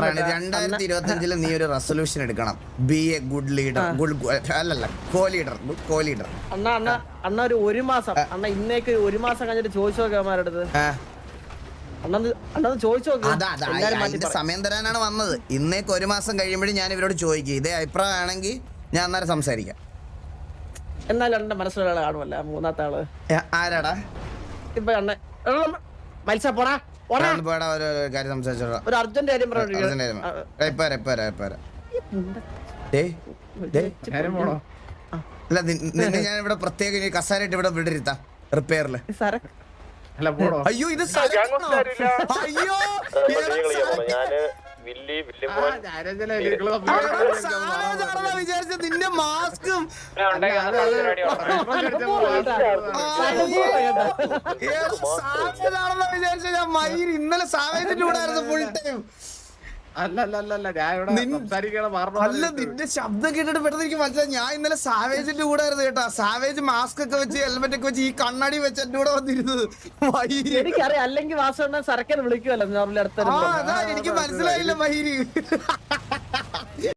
2025 നീ ഒരു റെസൊല്യൂഷൻ എടുക്കണം. B A good leader. അല്ലല്ല, കോ ലീഡർ. അണ്ണ ഒരു മാസം അണ്ണ ഇന്നേക്ക് ഒരു മാസം കഴിഞ്ഞിട്ട് ചോദിച്ചു നോക്കാം അമ്മമാരടുത്ത്. അണ്ണ ചോദിച്ചു നോക്കി സമയം തരാനാണ് വന്നത്. ഇന്നേക്ക് ഒരു മാസം കഴിയുമ്പോഴും ഞാൻ ഇവരോട് ചോദിക്കും. ഇതേ അഭിപ്രായം ആണെങ്കിൽ ഞാൻ അന്നേരം സംസാരിക്കാം. എന്നാലും അണ്ണന്റെ മനസ്സിലുള്ള കാണുമല്ല മൂന്നാമത്തെ ആള് ആരാടാ? ഇപ്പൊ അണ്ണ മത്സരം പോടാ കാര്യം സംസാരിച്ചോളാം. ഒരു അർജന്റ് കാര്യം അല്ല, നിന്നെ ഞാൻ ഇവിടെ പ്രത്യേക കസാരായിട്ട് ഇവിടെ വിടരുത്താം റിപ്പയറില്. അയ്യോ ഇത് അയ്യോ വിചാരിച്ച നിന്റെ മാസ്കും വിചാരിച്ച ഞാൻ മയിര് ഇന്നലെ സാവേജിന്റെ കൂടെ ആയിരുന്നു ഫുൾ ടൈം. അല്ല, നിന്റെ ശബ്ദം കേട്ടിട്ട് പെട്ടെന്ന് എനിക്ക് മനസ്സിലായി ഞാൻ ഇന്നലെ സാവേജിന്റെ കൂടെ ആയിരുന്നു കേട്ടാ. സാവേജ് മാസ്ക് ഒക്കെ വെച്ച് ഹെൽമെറ്റ് ഒക്കെ വെച്ച് ഈ കണ്ണാടി വെച്ച് എന്റെ കൂടെ വന്നിരുന്നത്. എനിക്കറിയാം, അല്ലെങ്കിൽ വാസവണ്ണ സരക്കനെ വിളിക്കുമല്ലോ. എനിക്ക് മനസ്സിലായില്ല മയിര്.